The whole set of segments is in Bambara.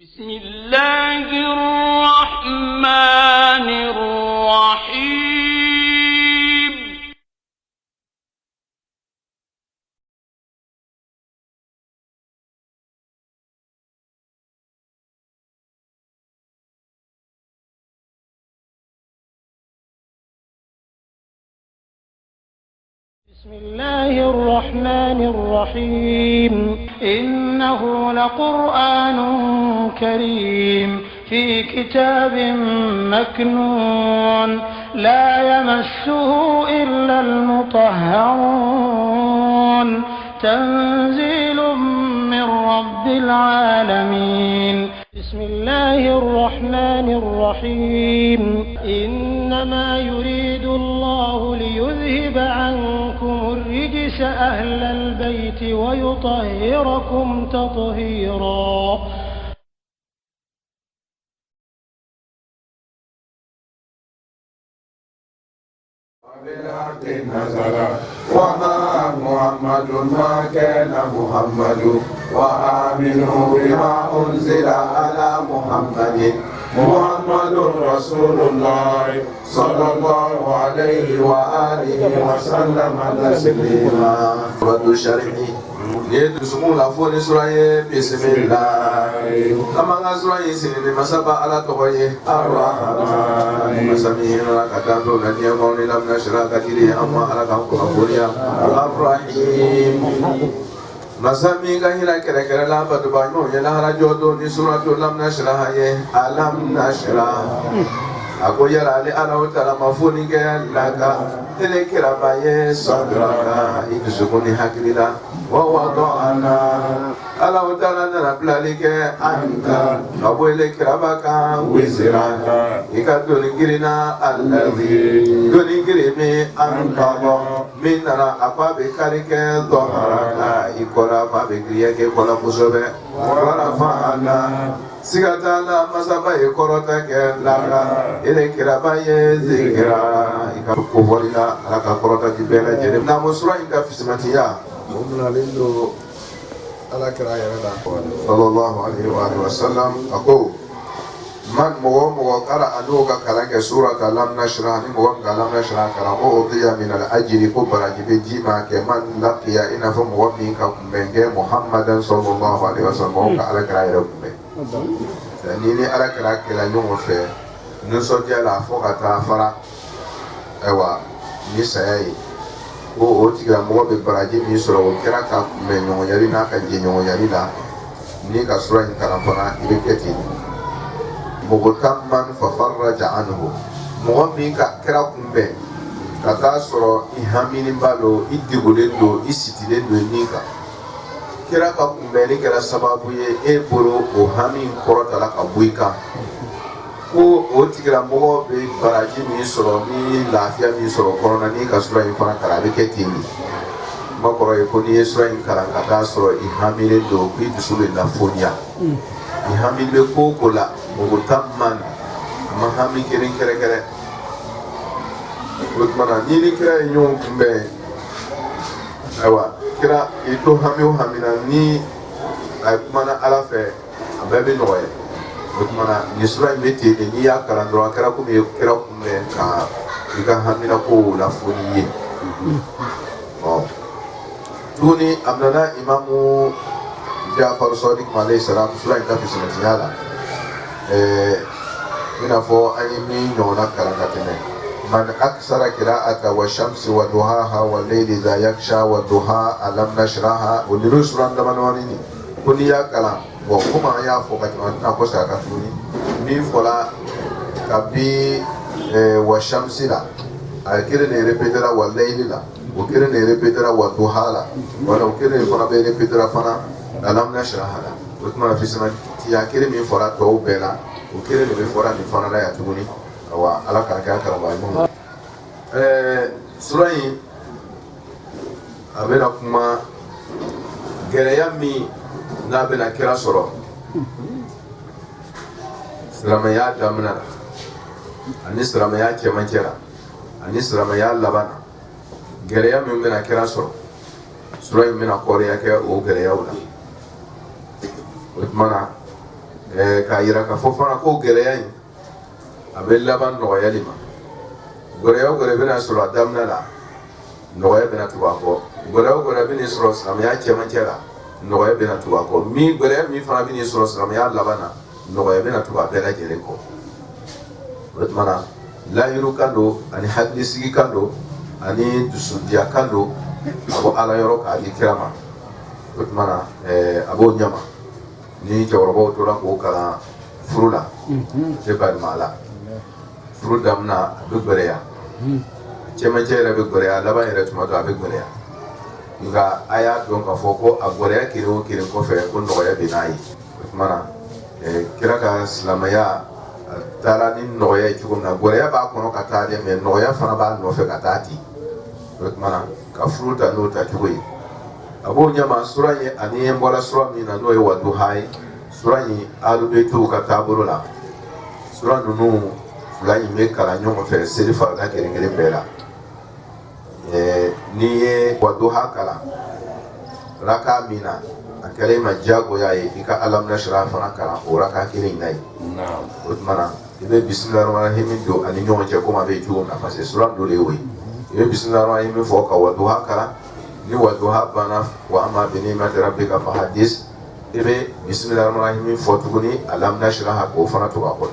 بسم الله الرحمن الرحيم بسم الله الرحمن الرحيم إنه لقرآن كريم في كتاب مكنون لا يمسه إلا المطهرون تنزيل من رب العالمين بسم الله الرحمن الرحيم إنما يريد الله ليذهب عنكم الرجس أهل البيت ويطهركم تطهيرا بالحق نزل وما محمد ما كان محمد وآمنوا بما أنزل على محمد محمد رسول الله صلى الله عليه وآله وسلم تسليما. رد الشرح يدرسون لفون سورة بسم الله كما سورة سنين مسبا على توي الرحمن مسمين كتاب الذي يقول لم نشرع كثير أما على كفوريا الرحيم مسمي كهلا كلا كلا لا بدبانو يلا رجودو نسورة لم نشرع ألم نشرع أقول يا علي أنا وتلا مفوني كلا تلكرا باي صدرنا يكسبني حكيلا ووضعنا على وتلا نبلالك أنت أقول لك ربك وزرك يكادون كرنا الذي دون كرمي أنت من را أبا بكارك ظهرك يكورا ما بكريك كولا مصبة ورفعنا سيغتالا مسابا يكورتا كلالا إليكرا باي ذكرا يكافورنا على كورتا كبيرا جرم نامسرا إنك في سمتيا ومنا لندو على كرايا صلى الله عليه وآله وسلم أقول من مغو قرأ أنوغا كلاك سورة لم نشرح نمغو لم نشرح كلا أعطي من الأجر كبرى جبجيما كمن لقي إن فمغو بينك محمدا صلى الله عليه وسلم على كرايا nini ala kɛra kɛla ɲɔgɔn fɛ nisɔndiya la fo ka taa fara ayiwa ni saya ye ko o tigilamɔgɔ bɛ baraji min sɔrɔ o kɛra ka kunbɛn ɲɔgɔnyali n'a ka jɛ ɲɔgɔnyali la ni ka sura in kalan fana i bɛ kɛ ten mugutamman fafarraja anhu mɔgɔ min ka kɛra kunbɛn ka taa sɔrɔ i haminiba don i degunnen don i sitilen don nin kan kira ka kunbɛnni kɛra sababu ye e bolo o hami kɔrɔtala ka bɔ i kan ko o tigilamɔgɔ bɛ baraji min sɔrɔ ni lafiya min sɔrɔ kɔnɔna n'i ka sura in fana kalan a bɛ kɛ ten de kuma kɔrɔ ye ko n'i ye sura in kalan ka taa sɔrɔ i hamilen don k'i dusu bɛ lafoniya i hami bɛ ko o ko la mugutamman a ma hami kelen kɛrɛkɛrɛ o tuma na n'i ni kira ye ɲɔgɔn kunbɛn ayiwa kira itu hami o hami na ni a kumana ala fɛ a bɛɛ bɛ nɔgɔya o tuma na nin sura in bɛ ten de n'i y'a kalan dɔrɔn a kɛra komi kira kunbɛn ka i ka hamina ko lafoni ye tuguni a nana imamu Jafar Sadiq alayhi salam sura in ka bisimilatiya la i n'a fɔ an ye min ɲɔgɔnna kalan ka tɛmɛ من أكثر قراءة والشمس وضحاها والليل إذا يغشى والضحى ألم نشرحها ونرسل عندما نوريني كوني يا كلام وكما يا فوق نقول ساكتوني مين فلا كبي والشمس لا أكيد نريبترا والليل لا وكيد نريبترا والضحى لا ولا وكيد فلا بيريبترا فنا ألم نشرحها لا وكما في سنة يا كيد مين فلا توبلا وكيد مين فلا نفنا لا يتوني wa ala ka kɛ karamɔgɔ sura in a bɛna kuma gɛlɛya min n'a bɛna kira sɔrɔ silamɛya daminɛ la ani silamɛya cɛmancɛ la ani silamɛya laban na gɛlɛya min bɛna kira sɔrɔ sura in bɛna kɔrɔya kɛ o gɛlɛyaw la o tuma na ka yira ka fo fana ko gɛlɛya in a bɛ laban nɔgɔyali ma gɛlɛya o gɛlɛya bɛna sɔrɔ a daminɛ la nɔgɔya bɛna tugu a kɔ gɛlɛya o gɛlɛya bɛna sɔrɔ silamɛya cɛmancɛ la nɔgɔya bɛna tugu a kɔ min gɛlɛya min fana bɛna sɔrɔ silamɛya laban na nɔgɔya bɛna tugu a bɛɛ lajɛlen kɔ o tuma na lahiru kan don ani hakilisigi kan don ani dusudiya kan don a bɔ ala yɔrɔ k'a di kira ma o tuma na a b'o ɲama ni cɛkɔrɔbaw tora k'o kalan furu la tɛ balima la furu daminɛ a bɛ gɛlɛya cɛmancɛ yɛrɛ bɛ gɛlɛya laban yɛrɛ tuma dɔ a bɛ gɛlɛya nka a y'a dɔn k'a fɔ ko a gɛlɛya kelen o kelen kɔfɛ ko nɔgɔya bɛ n'a ye o tuma na kira ka silamɛya a taara ni nɔgɔya ye cogo min na gɛlɛya b'a kɔnɔ ka taa dɛ mɛ nɔgɔya fana b'a nɔfɛ ka taa ten o tuma na ka furu ta n'o tacogo ye a b'o ɲama sura in ani n bɔra sura min na n'o ye waduha ye sura in alubetiw ka taabolo la sura ninnu fila in bɛ kalan ɲɔgɔn fɛ seli farida kelen kelen bɛɛ la n'i ye waduha kalan raka min na a kɛlen ma diyagoya ye i ka alaminasira fana kalan o raka kelen in na ye o tuma na i bɛ bisimilahi rahmani rahim don ani ɲɔgɔn cɛ komi a bɛ cogo min na parce que sura dɔ de y'o ye i bɛ bisimilahi rahmani rahim fɔ ka waduha kalan ni waduha banna wa amma bi ni'mati rabbika fa hadis i bɛ bisimilahi rahmani rahim fɔ tuguni alaminasira k'o fana to a kɔ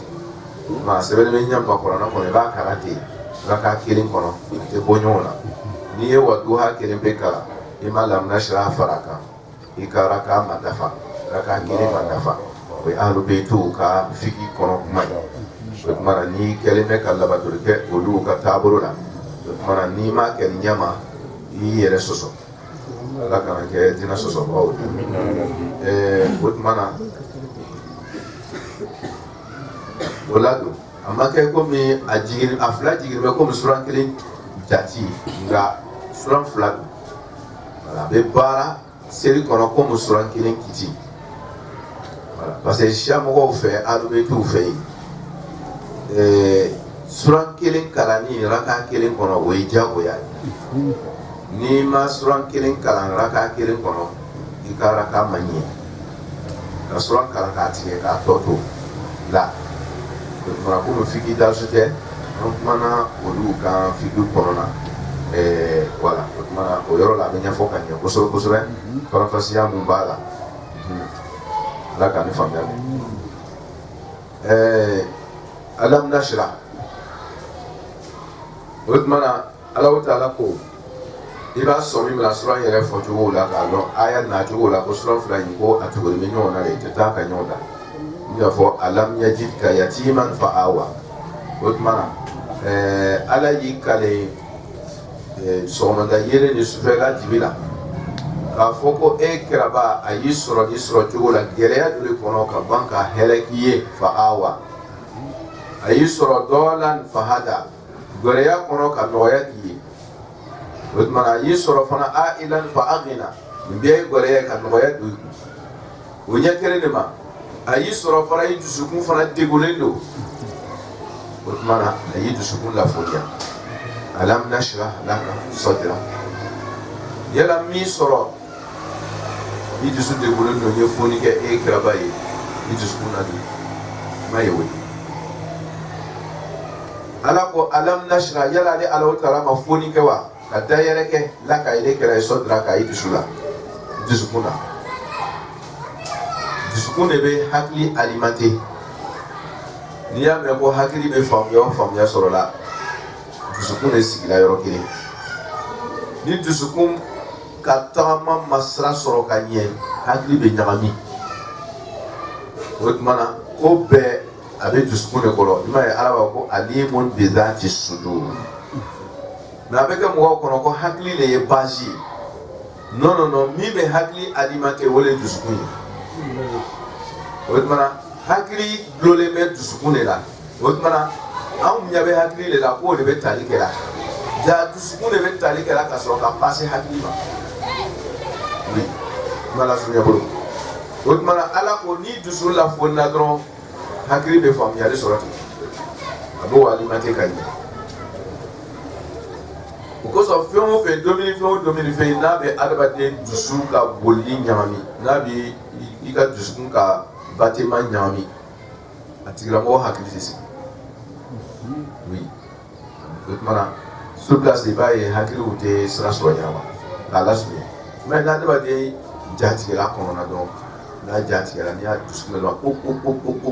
ma sɛbɛn bɛ ɲɛ kuranna kɔnɔ i b'a kalan ten raka kelen kɔnɔ i tɛ bɔ ɲɔgɔn na n'i ye waduha kelen bɛ kalan i ma alaminasira fara a kan i ka raka ma dafa raka kelen ma dafa o ye alubetiw ka fiki kɔnɔ kuma ye o tuma na n'i kɛlen bɛ ka labatoli kɛ olu ka taabolo la o tuma na n'i ma kɛ ni ɲɛma i yɛrɛ sɔsɔ ala kana kɛ dinɛ sɔsɔbaw ye o tuma na o la don a ma kɛ komi a fila jigin bɛ komi suran kelen jati nka suran fila don a bɛ baara seli kɔnɔ komi suran kelen kiti parce que siya mɔgɔw fɛ alubetiw fɛ yen suran kelen kalanni raka kelen kɔnɔ o ye diyagoya ye n'i ma suran kelen kalan raka kelen kɔnɔ i ka raka ma ɲɛ ka suran kalan k'a tigɛ k'a tɔ to la o tuma komi fiki dasu tɛ an kumana olu kan fiki kɔnɔna voilà o tuma na o yɔrɔ la a bɛ ɲɛfɔ ka ɲɛ kosɛbɛ kosɛbɛ farafasiya mun b'a la ala ka ne faamuya alaminasira o tuma na Alahu Taala ko i b'a sɔn min na sura yɛrɛ fɔcogo la k'a dɔn aya nacogo la ko sura fila in ko a tuguli bɛ ɲɔgɔn na de i tɛ taa ka ɲɔgɔn da i b'a fɔ alam yajidka yatiman fa awa o tuma na ala y'i kale sɔgɔmada yelen ni sufɛla dibi la k'a fɔ ko e kɛrɛba a y'i sɔrɔ ni sɔrɔ cogo la gɛlɛya dɔ de kɔnɔ ka ban ka hɛrɛ k'i ye fa awa a y'i sɔrɔ dɔɔlan fa hada gɛlɛya kɔnɔ ka nɔgɔya k'i ye o tuma na a y'i sɔrɔ fana a'ilan fa aghina nin bɛɛ ye gɛlɛya ka nɔgɔya don o ɲɛ kelen de ma a y'i sɔrɔ fana i dusukun fana degunnen don o tuma na a y'i dusukun lafoniya alam nashrah laka sadra yala min sɔrɔ i dusu degunnen don n ye foni kɛ e kɛrɛba ye i dusukun na don ma ye o ye ala ko alam nashrah yala ale Alahu Taala ma foni kɛ wa ka dayɛlɛ kɛ la ka ele kɛra sadra ka i dusu la dusukun na dusukun de bɛ hakili alimenter n'i y'a mɛn ko hakili bɛ faamuya o faamuya sɔrɔ la dusukun de sigila yɔrɔ kelen ni dusukun ka tagama masira sɔrɔ ka ɲɛ hakili bɛ ɲagami o tuma na ko bɛɛ a bɛ dusukun de kɔrɔ i m'a ye ala b'a ko alimun bi dhati sudur mais a bɛ kɛ mɔgɔw kɔnɔ ko hakili de ye base ye non min bɛ hakili alimenter o de ye dusukun ye o tuma na hakili dulonlen bɛ dusukun de la o tuma na anw ɲɛ bɛ hakili de la k'o de bɛ tali kɛ la ja dusukun de bɛ tali kɛ la ka sɔrɔ ka passe hakili ma oui kuma la surunya bolo o tuma na ala ko ni dusu lafonina dɔrɔn hakili bɛ faamuyali sɔrɔ ten a b'o alimenter ka ɲɛ o kosɔn fɛn o fɛn domini fɛn n'a bɛ adamaden dusu ka bolili ɲagami n'a bɛ i ka dusukun ka bâtiment nyami a tigilamɔgɔ hakili tɛ sigi oui o tuma na sur place i b'a ye hakiliw tɛ sira sɔrɔ ɲɛnama k'a lasurunya mais n'adamaden jatigɛla kɔnɔna dɔrɔn n'a jatigɛla n'i y'a dusu minɛ dɔrɔn ko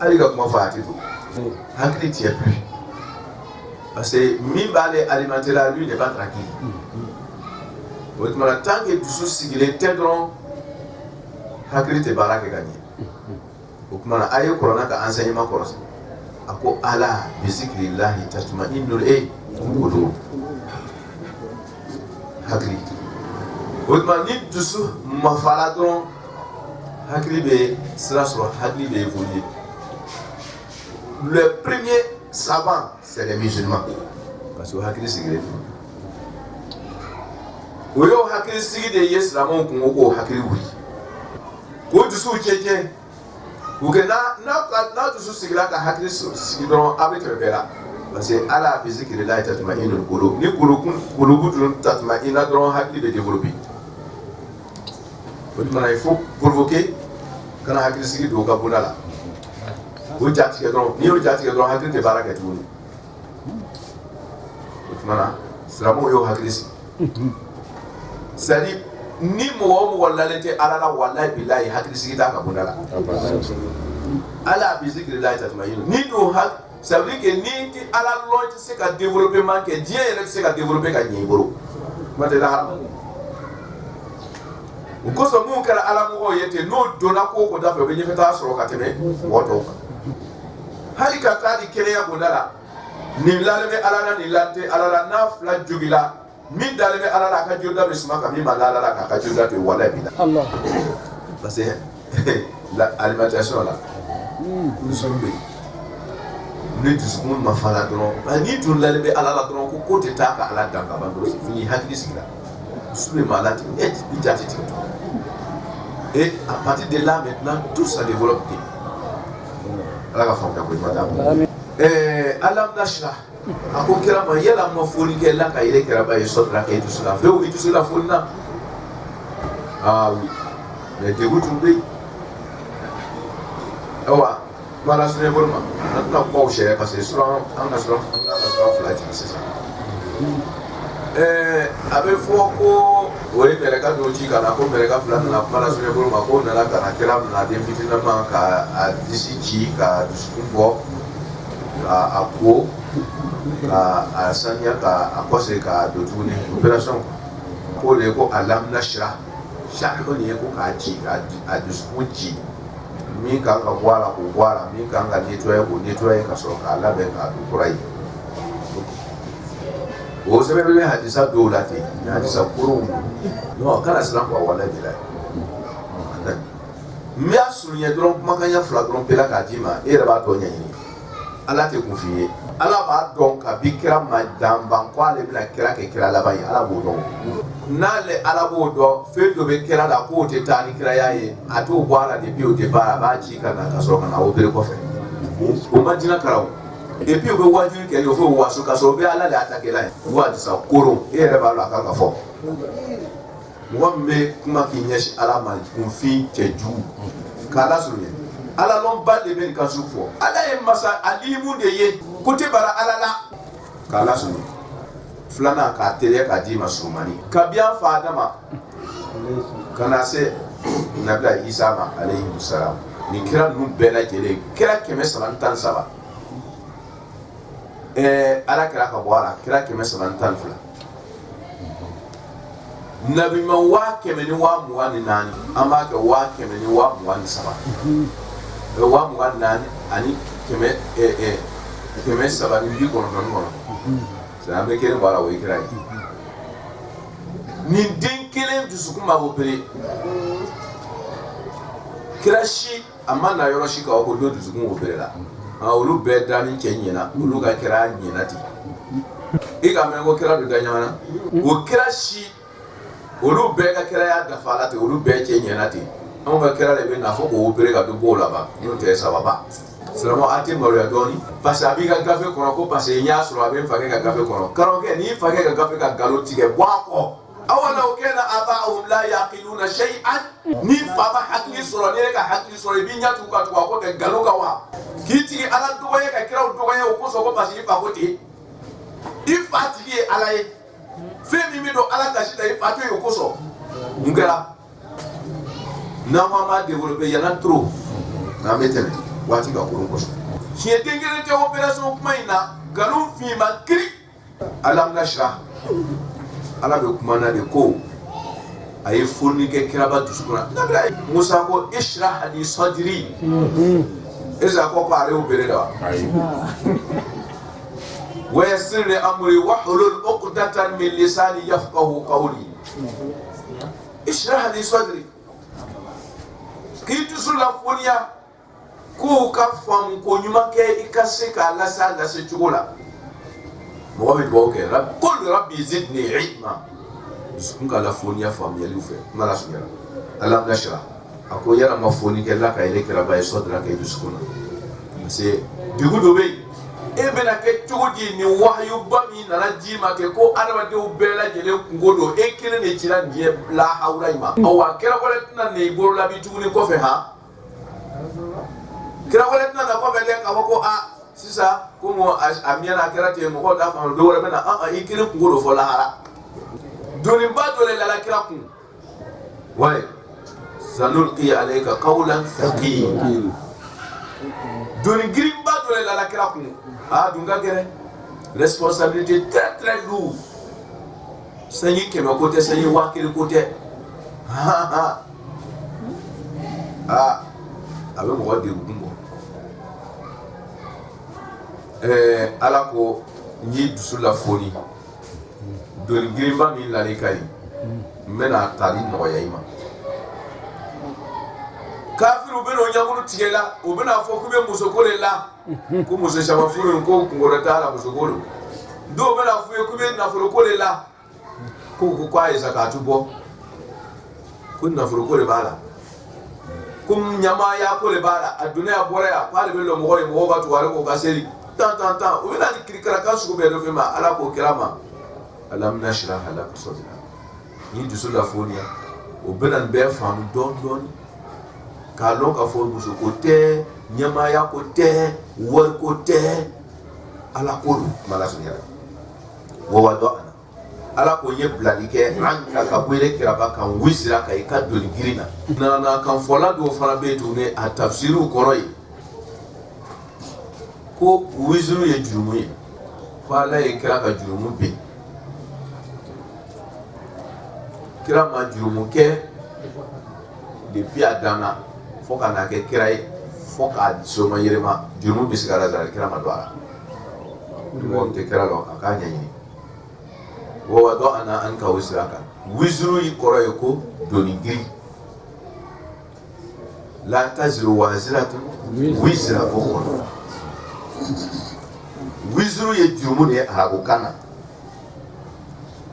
hali ka kuma fɔ a tɛ don hakili tient plus parce que min b'ale alimenter la lui n'est pas tranquille o tuma na tant que dusu sigilen tɛ dɔrɔn hakili tɛ baara kɛ ka ɲɛ o tuma na a ye kuranna ka enseignement kɔlɔsi a ko ala bi zikrillahi tatma'innul qulub hakili o tuma ni dusu mafala dɔrɔn hakili bɛ sira sɔrɔ hakili bɛ évoluer. Le premier savant c'est les musulmans parce que hakili sigilen o y'o hakili sigi de ye silamɛw kun ko hakili wuli ko dusu cɛcɛ o kɛ n'a dusu sigila ka hakili sigi dɔrɔn a bɛ tɛmɛ bɛɛ la parce que ala bi zikrillahi tatma'innul qulub ni kulubu dun tatma'inna dɔrɔn hakili bɛ développer o tuma na il faut provoquer kana hakili sigi don ka bunda la o jatigɛ dɔrɔn n'i y'o jatigɛ dɔrɔn hakili tɛ baara kɛ tuguni o tuma na silamɛw y'o hakili sigi c'est à dire ni mɔgɔ o mɔgɔ lalen tɛ ala la walayi bilayi hakili sigi t'a ka bunda la ala bi zikrillahi tatma'innul ni dun ça veut dire que ni ti ala lɔn tɛ se ka développement kɛ diɲɛ yɛrɛ tɛ se ka développer ka ɲɛ i bolo kuma tɛ lahara o kosɔn mun kɛra ala mɔgɔw ye ten n'o donna ko o ko da fɛ o bɛ ɲɛfɛtaa sɔrɔ ka tɛmɛ mɔgɔ tɔw kan hali ka taa di kɛnɛya bonda la nin lalen bɛ ala la nin lalen tɛ ala la n'a fila jogila min dalen bɛ ala la a ka jolida bɛ suma kan min ma da ala la k'a ka jolida to yen walayi bi la parce que alimentation la dusukun bɛ yen ni dusukun ma fara dɔrɔn n'i dun lalen bɛ ala la dɔrɔn ko tɛ taa ka ala dan ka ban dɔrɔn c'est fini hakili sigira dusu bɛ maa latigɛ i ja tɛ tigɛ et à partir de là maintenant tout ça développe bien. Ala ka faamuya ko ɲuman d'an ma alam nashra a ko kira ma yala ma foli kɛ la ka yɛlɛ kɛra ba ye sɔrɔla ka i dusu la fewu i dusu la foli na ah oui mais degun tun bɛ yen ayiwa kuma la sugunɛ bolo ma an tɛna kumaw sariya parce que an ka sɔrɔ fila jigin sisan a bɛ fɔ ko o ye mɛlɛka dɔw ci ka na ko mɛlɛka fila nana kuma la sugunɛ bolo ma ko nana ka na kira mina den fitinin ma ka a disi ci ka dusukun bɔ ka a ko ka a saniya ka a kɔsegin ka don tuguni opération ko de ye ko alam nashra sari ko nin ye ko k'a ci ka a dusukun ci min kan ka bɔ a la k'o bɔ a la min kan ka nettoyer k'o nettoyer ka sɔrɔ k'a labɛn k'a don kura ye. O sɛbɛn bɛ hadisa dɔw la ten mais hadisa koronw non kana siran quoi walayi bilayi n b'a surunya dɔrɔn kumakanya fila dɔrɔn bɛɛ la k'a d'i ma e yɛrɛ b'a tɔ ɲɛɲini ala tɛ kun f'i ye ala b'a dɔn kabi kira ma danban ko ale bɛna kira kɛ kira laban ye ala b'o dɔn n'ale ala b'o dɔn fɛn dɔ bɛ kira la k'o tɛ taa ni kiraya ye a t'o bɔ a la depuis au départ a b'a ci ka na ka sɔrɔ ka na opérer kɔfɛ o ma jinɛ kara o. Et puis, on va dire qu'il faut voir ce qu'on veut aller attaquer là. On va dire ça, courant. Et elle va la faire fort. Moi, mais comment qu'il y a à la main, une fille, c'est du. Kala souligne. Ala l'on bat les mêmes quand je fais. Ala est massa, ali moudeye. Côté bara ala la. Kala souligne. Flana ka télé ka di masumani. Kabia fadama. Kana se nabla Isa ma alayhi salam. Ni kira nous bela jele. Kira keme salantan saba. Ala kira ka bɔ a la kira 312 nabi ma 124 an b'a kɛ 123 124 ani 390 kɔnɔ an bɛ kelen bɔ a la o ye kira ye nin den kelen dusukun ma opéré kira si a ma na yɔrɔ si kan ko don dusukun opéré la olu bɛɛ dani cɛ ɲɛna olu ka kira ɲɛna ten i ka mɛn ko kira bɛ da ɲamana o kira si olu bɛɛ ka kira y'a dafa la ten olu bɛɛ cɛ ɲɛna ten anw ka kira de bɛ na fɔ k'o opéré ka don b'o la ban n'o tɛ sababa silamɛ a tɛ maloya dɔɔni parce que a b'i ka gafe kɔnɔ ko parce que n y'a sɔrɔ a bɛ n fakɛ ka gafe kɔnɔ karamɔgɔkɛ n'i fakɛ ka gafe ka nkalon tigɛ bɔ a kɔ awalaw kana aba'uhum la yaqiluna shay'an ni fama hakli soro ni ka hakli soro bi nyatu ka to ko ke galoka wa kiti ala doye ka kira doye ko so ko pasi pa ko ti ifati ala ye femi mi do ala ka shida ifati yo ko so ngara na mama développer yana trop na metene wati ka ko so si etengere te opération kuma ina galon fi ma kri alam nashra ala be kuma na de ko ay fonni ke kiraba dusukuna nabira musa ko ishrah li sadri eza ko pare o bere da wa yassir li amri wahlul uqdatan min lisani yafqahu qawli ishrah li sadri kitu sula fonia ko ka fam ko nyuma ke ikase ka la se chugula mo be bo ke rabbi zidni ilma sunka la fonia fam yali fe mala sunya alam nashra ako yara ma foni ke la ka ile kira bay sodra ke duskuna se digu do be e bena ke chugudi ni wahyu bami na jima ke ko araba de ubela jele ngodo e kire ne chira die la hauraima awa kira ko letna ne boro la bi tuguni ko fe ha kira ko letna na ko be de ka ko a sisa ko mo amiana kira te mo ko da fa do wala bena a e kire ngodo fo la hara doni ba do le la kira ku way sanulqi alayka qawlan thaqil doni grim ba do le la kira ku a dunga gere responsabilité très lourde sanyi keme côté sanyi wakiri côté abe mo wadi gumbo ala ko ni dusula foni doni grim ba mi la le kai mena tali no yayima kafiru beno nyamunu tigela obena fo kube musokole la ko muso shaba furu ko ngorata la musokolo do bena fu kube na furu kole la ko kwa zakatu bo kun na furu kole bala kum nyama ya kole bala aduna ya bora ya pale belo mo ba to wale ko gaseri tan obena dikirikara kan su be do fema ala ko kirama alam nashrah lak sadra ni dusula fonia obena be fam don kalon ka fo muso kote nyama ya kote wor kote ala ko mala sunya wo wado ana ala ko ye blalike an ka bwele kiraba kan wisira ka ka doli girina na kan fola do fara betu ne a tafsiru koroi ko wizuru ye jurumu ye fala ye kira ka jurumu be kira ma jurumu ke depuis adana foka na ke kirai foka soma yirema jurumu bisigara zara kira madwara mo te kira lo akanya yini wo wado ana an ka wisraka wizru yi koro ko doni giri la tazru waziratu wizra ukhra wizru ye jurumu ne haragukana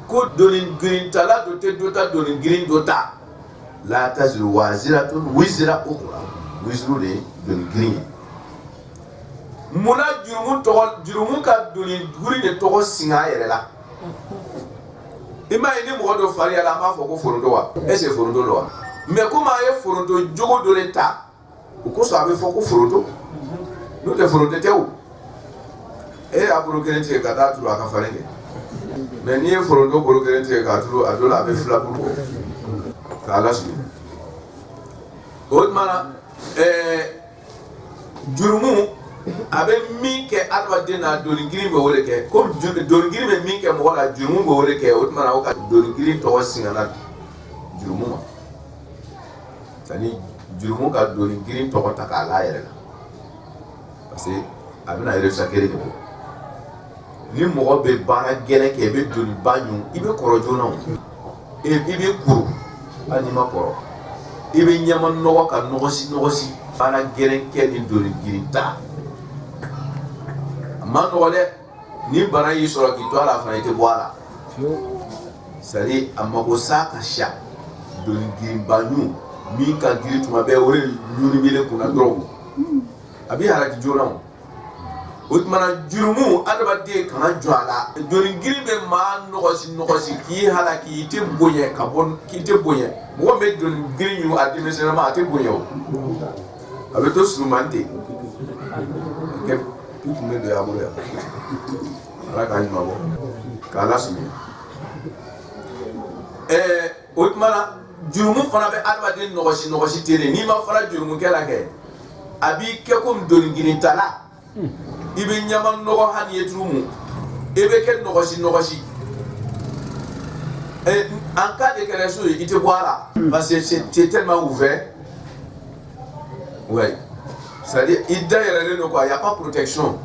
ko doni giri tala do te dota doni giri dota la tazru waziratun wizra ukhra wizru de don green muna jurumu ka doni guri de to singa yere la ima ni mo do fari ala ma fo ko forondo wa ese forondo lo wa me kuma ye forondo jogo do leta ko so abe fo ko forondo no te forondo tewu e aburo kerenti ka da turu aka farenge me ni forondo boro kerenti ka turu adola abe fula ko kala su odmana jurumu abe min ke adwadena dolingiri be wole ke ko dolingiri be min ke mo wala jurumu be wole ke odmana o ka dolingiri to wasingana jurumu ma tani jurumu ka dolingiri to ko takala yere la parce que abina yere sakere ko ni mo be bara gele ke be doli banyu ibe korojona ibe kuru ani makoro ibe nyama no ka nogosi bana geren ke ni doli girita mano wale ni bana yi soro ki to ala fa ite boala sari amma ko saka sha doli girin banyu mi ka giri tuma be wore nyuri bile kuna drogo abi haraki jona utmana jurumu adabade kana jwala dorin giribe ma nogosi ki halaki te boye kabon ki te boye mo be don girinyu adimisena ma te boye abe to sumante ke tout me de amore ala ka ni mabo kala sumi utmana jurumu fana be adabade nogosi tere ni ma fara jurumu kala ke abi ke kom dorin girin tala ibe nyaman nogo hani yetrumu ibe ken nogosi en cas de quelque chose il te boira parce que c'est tellement ouvert ouais c'est-à-dire il d'ailleurs no quoi il y a pas protection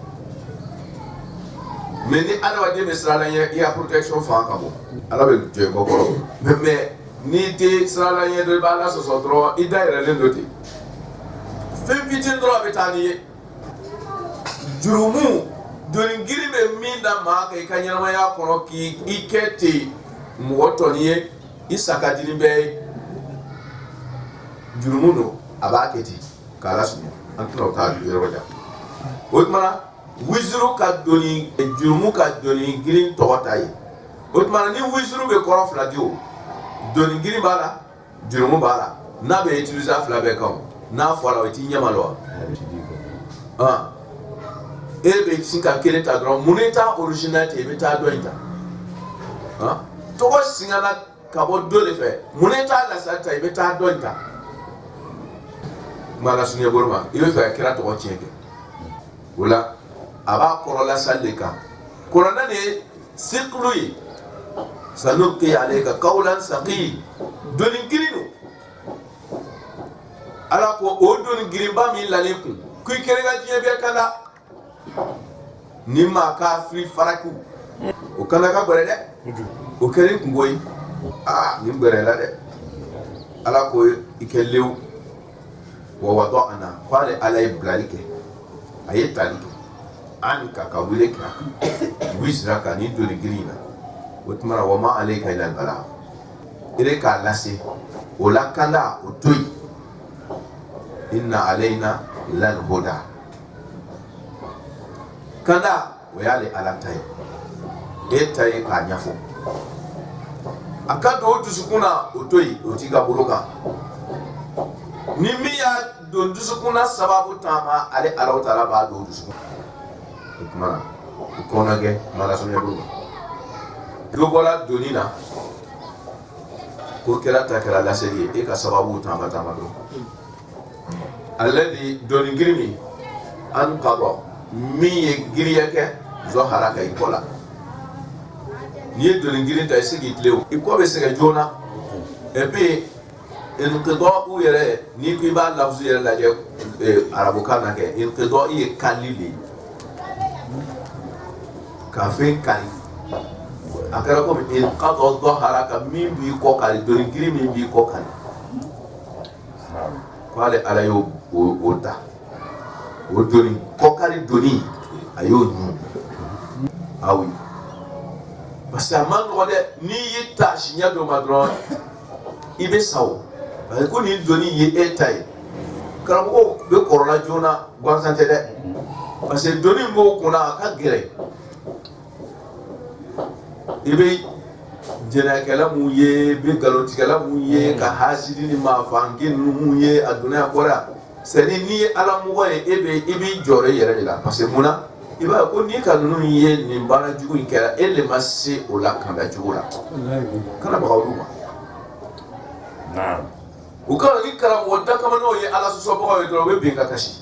mais ni ala de mesra il y a protection fa kabo ala be je kokoro mais ni te sala yen de bala so droit il d'ailleurs le noté fait vite droit betani jurumu dorin giribe minda ma kai kanyama ya kono ki ikete muotoniye isakadini be jurumu no abaketi kala sunu antro ta yoroja otmana wizuru ka doni jurumu ka doni girin towatai otmana ni wizuru be koro fladio doni girin bala jurumu bala na be utiliser flabe kam na fora wati nyamalo ebe sinka keleta dron muneta originalité be ta dointa to ko singala kabo dole fe muneta la sata be ta dointa mala sunya borma ibe fe kira to ko tienge wala aba korola sallika korona ne siqlui sanuqi alayka qawlan saqil doni girino ala ko o doni girimba mi laleku kuy kerega jiye be kala nima ka free faraku o kana ka bare de o kere ngoyi ni bare la de ala ko ikelew wa wada'na qala alay blalike ayetali an ka wile ka wisra ka ni do grina wotmara wa ma alayka ila bala ire ka lase o la kala o toy inna alayna lal huda kada wayale alatai etai ka nyafo akado otusukuna otoi otiga buruka nimiya don dusukuna sababu tama ale alawtala ba do dusukuna ikmana ikonage mala sonya buruka gobola donina ko kera takara la serie e ka sababu tama do alladhi doni girmi an qada mi ye giriya ke zo haraka ikola ni ye doni girin ta sigi tleo iko be sega jona e be en qada u yere ni ki ba lafzu yere la je arabu kana ke en qada ye kalili ka fe kali akara ko en qada zo haraka min bi ko kali doni girin min bi ko kali kwale alayo ota o doni kokari doni ayo nu awi parce que man ngode ni yita shinya do madron ibe sawo ko ni doni ye etai karabo be korona jona gwansante de parce que doni mo kuna ka gere ibe jena kala mu ye be galoti kala mu ye ka hasidi ni ma fangin mu ye aduna kora sani ni ala mugo ye ibi jore yere la parce que muna iba ko ni ka nunu ye ni bana jugu kera ele masse o la kanda jugu la kana ba wadu ma na o ka ni kara wada kama no ye ala so bo ye do be binga kashi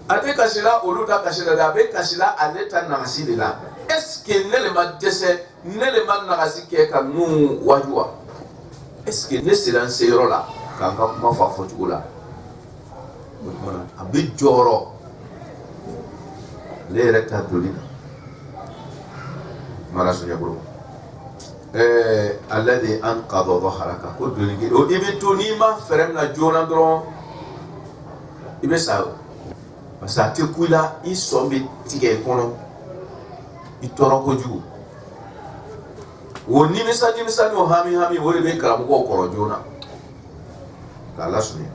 ate kashira o luta kashira da be kashira aleta na masidi la est-ce que nele ma dese nele ma na kasike ka nu wajua est-ce que ne silence yorola kanga kuma fa fotugula abi joro le reta doli mara sunya bro alladhi anqadha dhahraka ko doli o ibe toni ma ferem na jona dron ibe sa pasa te kula isombe tige kono itoro ko jugu woni misa no hami wori be kala ko koro jona kala suni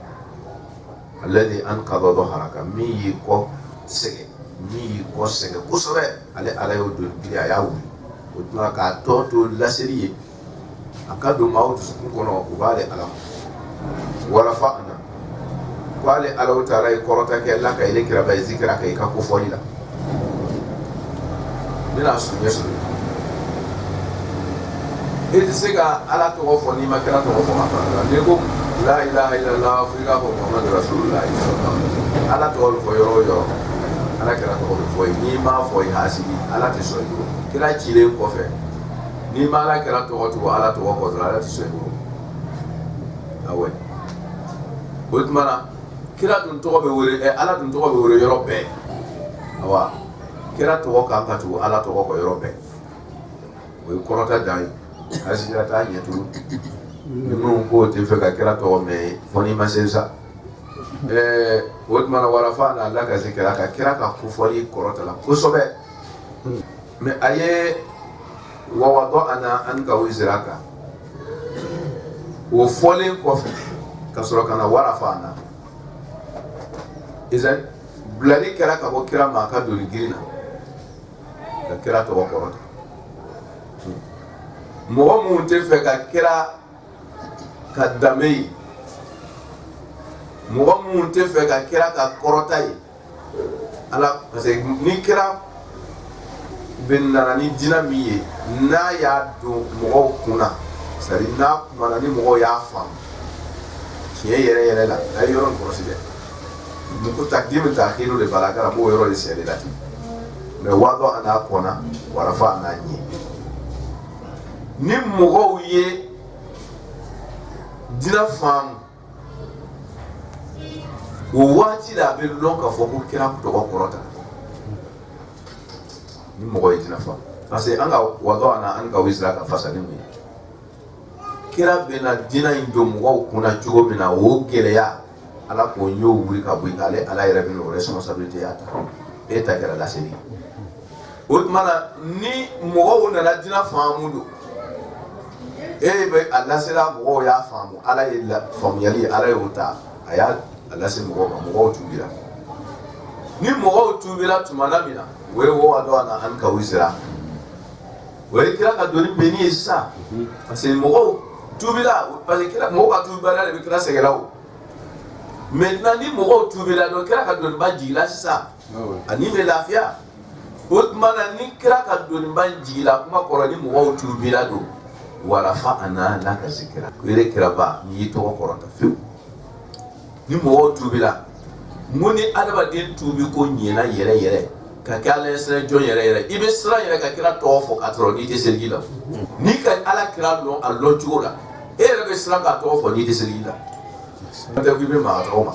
alladhi anqadha dhahraka mi ko sɛgɛ min y'i kɔ sɛgɛ kosɛbɛ ale ala y'o don giri a y'a wuli o tuma k'a tɔ to laseli ye a ka don maaw dusukun kɔnɔ u b'ale ala warafa ana ko ale ala taala ye kɔrɔta kɛ la ka ile kiraba ye zikira ka i ka kofɔli la n bɛna surunya surunya e tɛ se ka ala tɔgɔ fɔ n'i ma kira tɔgɔ fɔ a fana la n'i ko la ilaha illallah f'i k'a fɔ muhamadu rasulullah ala tɔgɔ bɛ fɔ yɔrɔ o yɔrɔ ala kira tɔgɔ bɛ fɔ yen n'i m'a fɔ i hasigi ala tɛ sɔn i bolo kira cilen kɔfɛ n'i ma ala kira tɔgɔ tugu ala tɔgɔ kɔ dɔrɔn ala tɛ sɔn i bolo awɔ o tuma na kira dun tɔgɔ bɛ wele ala dun tɔgɔ bɛ wele yɔrɔ bɛɛ awa kira tɔgɔ kan ka tugu ala tɔgɔ kɔ yɔrɔ bɛɛ o ye kɔrɔta dan ye hasigira t'a ɲɛ tugun ni minnu ko tɛ fɛ ka kira tɔgɔ mɛn fɔ n'i ma se sa o tuma na warafa n'a la ka se kira ka kira ka kofɔli kɔrɔta la kosɛbɛ mɛ a ye wawadɔ ana an ka wizira kan o fɔlen kɔfɛ ka sɔrɔ ka na warafa na izan bilali kɛra ka bɔ kira ma a ka doni girin na ka kira tɔgɔ kɔrɔta mɔgɔ minnu tɛ fɛ ka kira ka danbe ye mɔgɔ minnu tɛ fɛ ka kira ka kɔrɔta ye ala parce que ni kira bɛ nana ni diinɛ min ye n'a y'a don mɔgɔw kunna c'est à dire n'a kumana ni mɔgɔw y'a faamu tiɲɛ yɛrɛ yɛrɛ la a ye yɔrɔ in kɔlɔsi dɛ mugu takdimu ta'khiru de b'a la k'ala b'o yɔrɔ de sɛde la ten mais waadɔ a n'a kɔnna warafa a n'a ɲɛ ni mɔgɔw ye diinɛ faamu o waati la a bɛ lɔn k'a fɔ ko kira tɔgɔ kɔrɔta ni mɔgɔ ye diinɛ faamu parce que an ka waadɔ a na an ka wisira ka fasa ni mun ye kira bɛna diinɛ in don mɔgɔw kunna cogo min na o gɛlɛya ala k'o y'o wuli ka bɔ yen ala yɛrɛ bɛ n'o responsabilité y'a ta e ta kɛra laseli o tuma na ni mɔgɔw nana diinɛ faamu don e bɛ a lasela mɔgɔw y'a faamu ala ye faamuyali ye ala y'o ta a y'a lase mɔgɔw ma mɔgɔw tubira ni mɔgɔw tubira tuma min na o ye waadɔ a na an ka wisira o ye kira ka doni bɛnni ye sisan parce que mɔgɔw tubila parce que kira mɔgɔw ka tubila de bɛ kira sɛgɛla o maintenant ni mɔgɔw tubila donc kira ka doniba jigila sisan ani bɛ lafiya o tuma na ni kira ka doniba jigila kuma kɔrɔ ni mɔgɔw tubila don warafa a n'a la ka se kira ko yɛrɛ kiraba n'i y'i tɔgɔ kɔrɔta fiyewu ni mɔgɔw tubila mun ni adamaden tubi ko ɲɛna yɛrɛ yɛrɛ ka kɛ ala sira jɔn yɛrɛ yɛrɛ i bɛ siran yɛrɛ ka kira tɔgɔ fɔ ka sɔrɔ n'i tɛ seliji la n'i ka ala kira lɔn a lɔn cogo la e yɛrɛ bɛ siran k'a tɔgɔ fɔ n'i tɛ seliji la n'o tɛ k'i bɛ maa tɔgɔ ma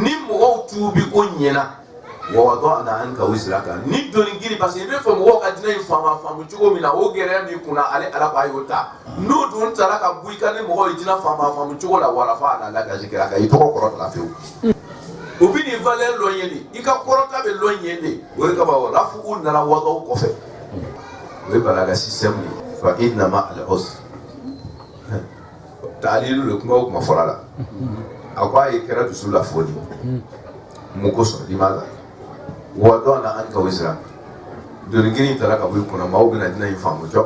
ni mɔgɔw tubi ko ɲɛna wawadɔ a na an ka wisira kan ni doni giri parce que i bɛ fɛ mɔgɔw ka diinɛ in faamu cogo min na o gɛlɛya min kunna ale ala ko a y'o ta n'o dun taara ka bɔ i kan ni mɔgɔw ye diinɛ faamu cogo la warafa a na la ka zikira kan i tɔgɔ kɔrɔta fiyewu o bɛ nin valeur lɔn ye de i ka kɔrɔta bɛ lɔn ye de o ye kaba o rafu u nana waadɔw kɔfɛ o ye balaga système de fa innama al-usri taalilu de kuma o kuma fɔra la a ko a ye kɛra dusu la fɔli mun kosɔn limaza waadɔ na an ka wisira doni giri taara ka bɔ i kunna maaw bɛna diinɛ in faamu jɔ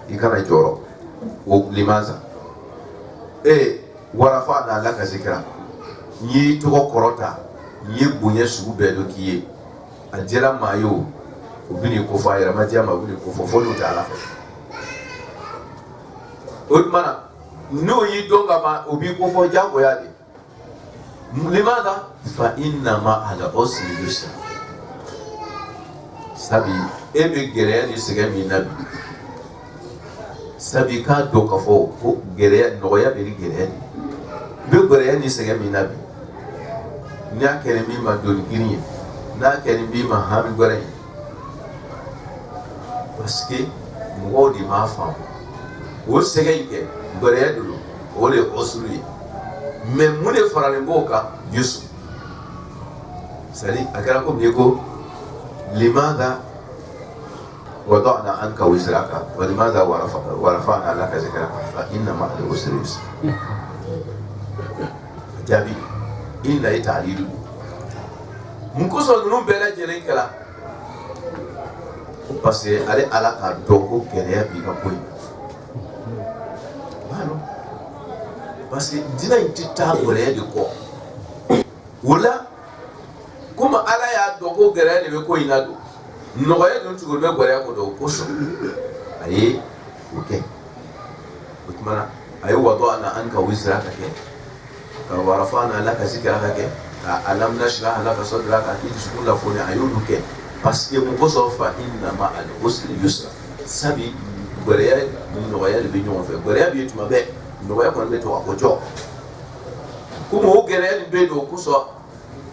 i kana jɔrɔ o limaza warafa n'a la ka zikira n y'i tɔgɔ kɔrɔta n ye bonya sugu bɛɛ dɔ k'i ye a jɛra maa ye o bɛ n'i ko fɔ a yɛrɛ ma diya ma o bɛ n'i ko fɔ fo n'o tɛ ala fɛ o tuma na n'o y'i dɔn ka ban o b'i ko fɔ diyagoya de limaza fa innama al-usri yusra sabi e bɛ gɛlɛya ni sɛgɛn min na bi sabi k'a dɔn k'a fɔ ko gɛlɛya nɔgɔya bɛ ni gɛlɛya de bɛ gɛlɛya ni sɛgɛn min na bi n'a kɛra min ma doni girin ye n'a kɛra min ma hami gɛrɛ ye parce que mɔgɔw de m'a faamu o sɛgɛn in kɛ gɛlɛya de don o de ye usru ye mais mun de faralen b'o kan yusuf c'est à dire a kɛra komi ye ko limaza وضعنا عنك وزرك ولماذا ورفعنا لك ذكرك فإن مع العسر يسرا جابي إلا تعليل mukoso nunu bela jelen kala parce que ale ala ka doko gɛlɛya bi ka koyi balo parce que dina in ti taa gɛlɛya de kɔ wala comme ala y'a doko gɛlɛya de bɛ ko in na don nɔgɔya dun cogo bɛ gɛlɛya ko dɔn kosɔn a ye o kɛ o tumana a ye wadɔna an ka wisira ka kɛ ka warafana ala ka zikira ka kɛ ka alam nashra ala ka sadra ka k'i dusukun lafoni a y'olu kɛ parce que mɔgɔ sɔrɔ fa inna ma al usri yusra sabi gɛlɛya ni nɔgɔya de bɛ ɲɔgɔn fɛ gɛlɛya bɛ yen tuma bɛɛ nɔgɔya kɔni bɛ to a ko jɔ komi o gɛlɛya nin bɛ yen o kosɔn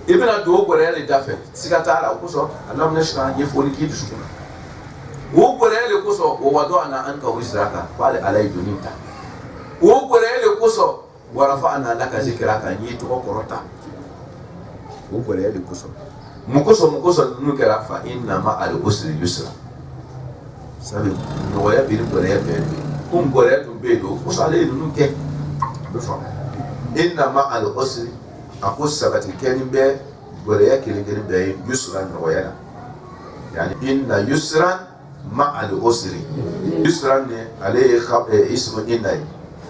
i bɛna don o gɛlɛya de da fɛ siga t'a la o kosɔn alam nashra ɲɛfɔli k'i dusukun na o gɛlɛya de kosɔn o wadɔna an ka wisira kan k'ale ala ye doni ta o gɛlɛya de kosɔn warafana ala ka zikira kan n'i tɔgɔ kɔrɔta o gɛlɛya de kosɔn mun kosɔn ninnu kɛra fa inna ma al usri yusra sabu nɔgɔya bɛ ni gɛlɛya bɛɛ bɛ yen komi gɛlɛya dun bɛ yen o kosɔn ale ye ninnu kɛ a bɛ faamu inna ma al usri a ko sabati kɛ ni bɛ gɛlɛya kelen bɛɛ ye yusra nɔgɔya la yani inna yusran ma al usri yusran ne ale ye ismu inna ye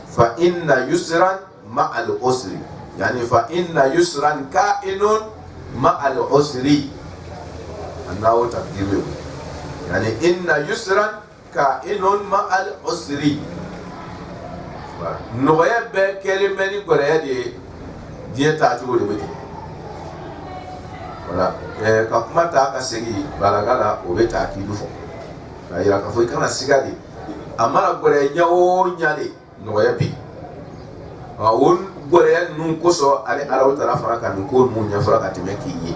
fa inna yusran ma al usri yani fa inna yusran ka'inun ma al usri annahu taqdiru yani inna yusran ka'inun ma al usri nɔgɔya bɛɛ kɛlen bɛ ni gɛlɛya de ye diɲɛ taacogo de bɛ ten voilà ka kuma ta ka segin balaga la o bɛ ta k'ilu fɔ k'a yira k'a fɔ i kana siga de a mana gɛlɛya ɲɛ o ɲɛ de nɔgɔya bɛ yen o gɛlɛya ninnu kosɔn ale Alahu Taala fana ka nin ko ninnu ɲɛfɔla ka tɛmɛ k'i ye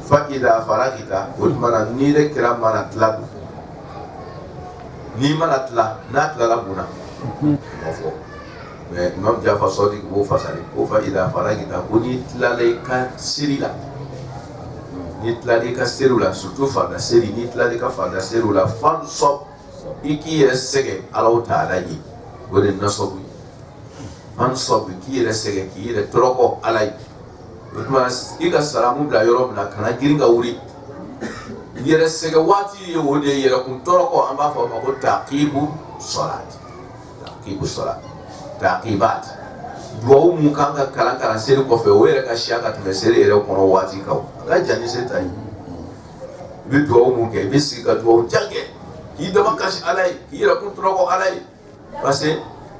fa idha faragita o tuma na n'i de kɛra mana tila don n'i mana tila n'a tilala munna o fɔ mais Imam Jafar Sadiq b'o fasali ko fa idha faragita ko n'i tilala i ka seli la n'i tilala i ka seliw la surtout farida seli n'i tilala i ka farida seliw la fansɔb i k'i yɛrɛ sɛgɛn Alahu Taala ye o de nasɔbu ye fansɔb k'i yɛrɛ sɛgɛn k'i yɛrɛ tɔrɔkɔ Ala ye o tuma i ka salamu bila yɔrɔ min na kana girin ka wuli yɛrɛ sɛgɛn waati ye o de ye yɛrɛkun tɔrɔkɔ an b'a fɔ o ma ko taqibu salat taqibat duwawu mun kan ka kalan seli kɔfɛ o yɛrɛ ka siya ka tɛmɛ seli yɛrɛ kɔnɔ waati kan a ka jan ni se ta ye i bɛ duwawu mun kɛ i bɛ sigi ka duwawu jan kɛ k'i dama kasi Ala ye k'i yɛrɛkun tɔrɔkɔ Ala ye parce que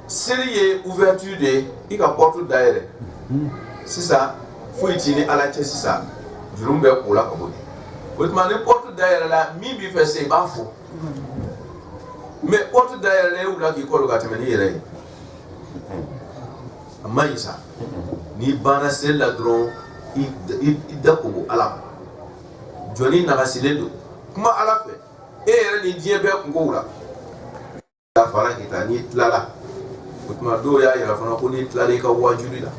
seli ye ouverture de ye i ka porte dayɛlɛ sisan foyi t'i ni Ala cɛ sisan juru bɛ k'o la ka bɔ yen o tuma ni porte dayɛlɛ la min b'i fɛ se i b'a fɔ mais porte dayɛlɛ e wula k'i kɔ don ka tɛmɛ n'i yɛrɛ ye a ma ɲi sa n'i banna seli la dɔrɔn i da kogo Ala ma jɔnni nagasilen don kuma Ala fɛ e yɛrɛ ni diɲɛ bɛɛ kungow la a fara kita n'i tilala o tuma dɔw y'a yira fana ko n'i tilala i ka wajuli la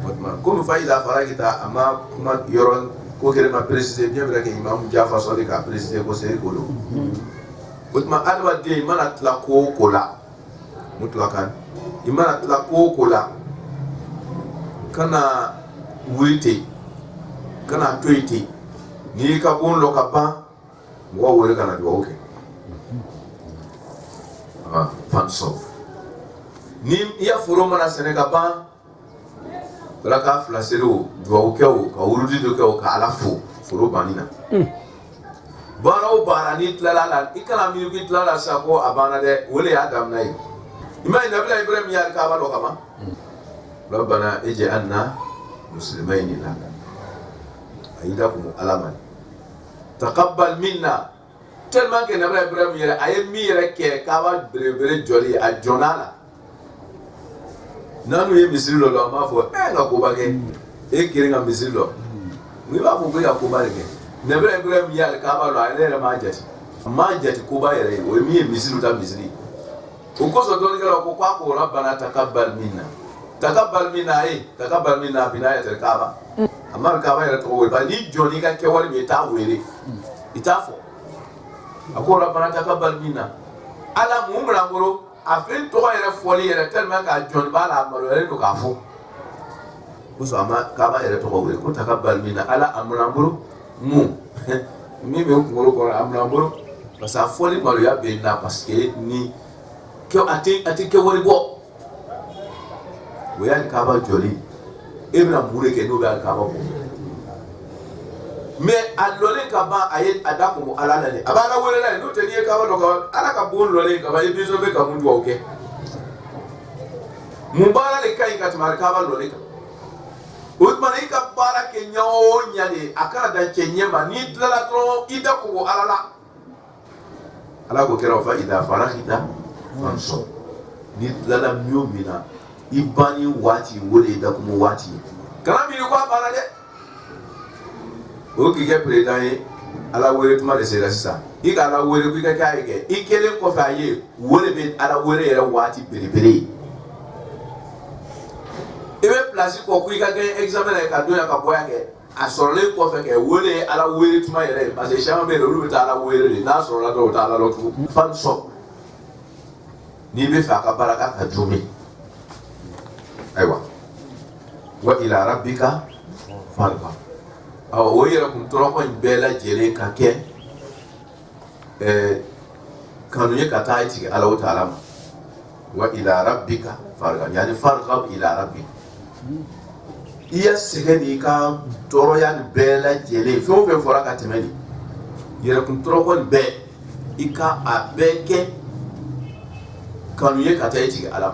o tuma komi fa idha faragita a ma kuma yɔrɔ ko kelen ma préciser bien vrai que Imam Jafar Sadiq k'a préciser ko seli ko don o tuma adamaden i mana tila ko o ko la mutlakan i mana tila ko o ko la kana wuli ten kana to yen ten n'i ka bon dɔ ka ban mɔgɔw wele ka na duwawu kɛ fansɔb ni i ya foro mana sɛnɛ ka ban wala k'a fila seli o duwawu kɛ o ka wurudi dɔ kɛ o ka Ala fo foro banni na baara o baara n'i tilala la i kana miiri k'i tilala sisan ko a banna dɛ o de y'a daminɛ ye i ma ye Nabila Ibrahim yari Kaaba dɔ kama Rabbana ij'alna muslimayni laka a y'i da kun Ala ma taqabbal minna tellement que Nabila Ibrahim yɛrɛ a ye min yɛrɛ kɛ Kaaba belebele jɔli a jɔnna la n'anu ye misiri dɔ an b'a fɔ n ka koba kɛ e kelen ka misiri dɔ n'i b'a fɔ ko i ka koba de kɛ Nabila Ibrahim yari Kaaba dɔ ale yɛrɛ m'a jate a m'a jate koba yɛrɛ ye o ye min ye misiri ta misiri o kosɔn dɔɔnikɛlaw ko k'a ko Rabbana taqabbal minna taqabbal minna binayatil Kaaba a ma Kaaba yɛrɛ tɔgɔ wele bari n'i jɔ n'i ka kɛwale min i t'a wele i t'a fɔ a ko Rabbana taqabbal minna Ala mun bɛna n bolo a fɛn tɔgɔ yɛrɛ fɔli yɛrɛ tellement que a jɔnni b'a la a maloyalen don k'a fɔ kuso ama kaba ere to wure ko takabbal minna ala amramburu mu mi be ngoro ko amramburu parce que foli malo ya be na parce que ni ke ati ke wori bo wo ya kaba joli ebra mure ke no be kaba bo mais alole kaba ayet adako mo ala la ni abana wore la no teni kaba no kaba ala ka bon lole kaba e biso be ka mundu oke mubara le kai ka tamar kaba lole ka utmana ika bara ke nyawo nyane akara dan kenyema ni dala tro ida ko ala ala ko kera fa ida farahita fanso ni dala miomina ibani wati wole da kuma wati kana mi ko bara de o ki ke president ala wore tuma de sera sisa ika ala wore ku ka kai ke ikele ko fa ye wole be ala wore era wati bere ebe place ko ku ka gen examen ka do ya ka boya ke a sorole ko fe ke wole ala wore tuma yere parce que chama be ru ta ala wore na sorola do ta ala lo tu fan so ni be fa ka baraka ka jumi aywa wa ila rabbika farqa aw o yera kun toro ko bela jele ka ke kanu ye ka ta iti ala ta'ala wa ila rabbika farqa yani farqa ila rabbika iya segeni ka toro yan bela jele fo fe fora ka temeli yera kun toro ko be ika abeke kanu ye ka ta iti ala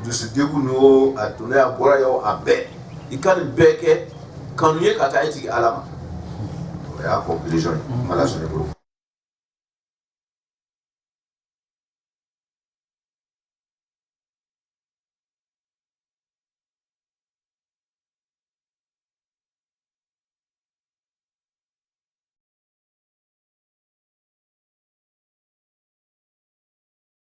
dusu degu no atuna ya bora yo abe ikan beke kanu ye ka ta iti ala ya conclusion mala so ne bro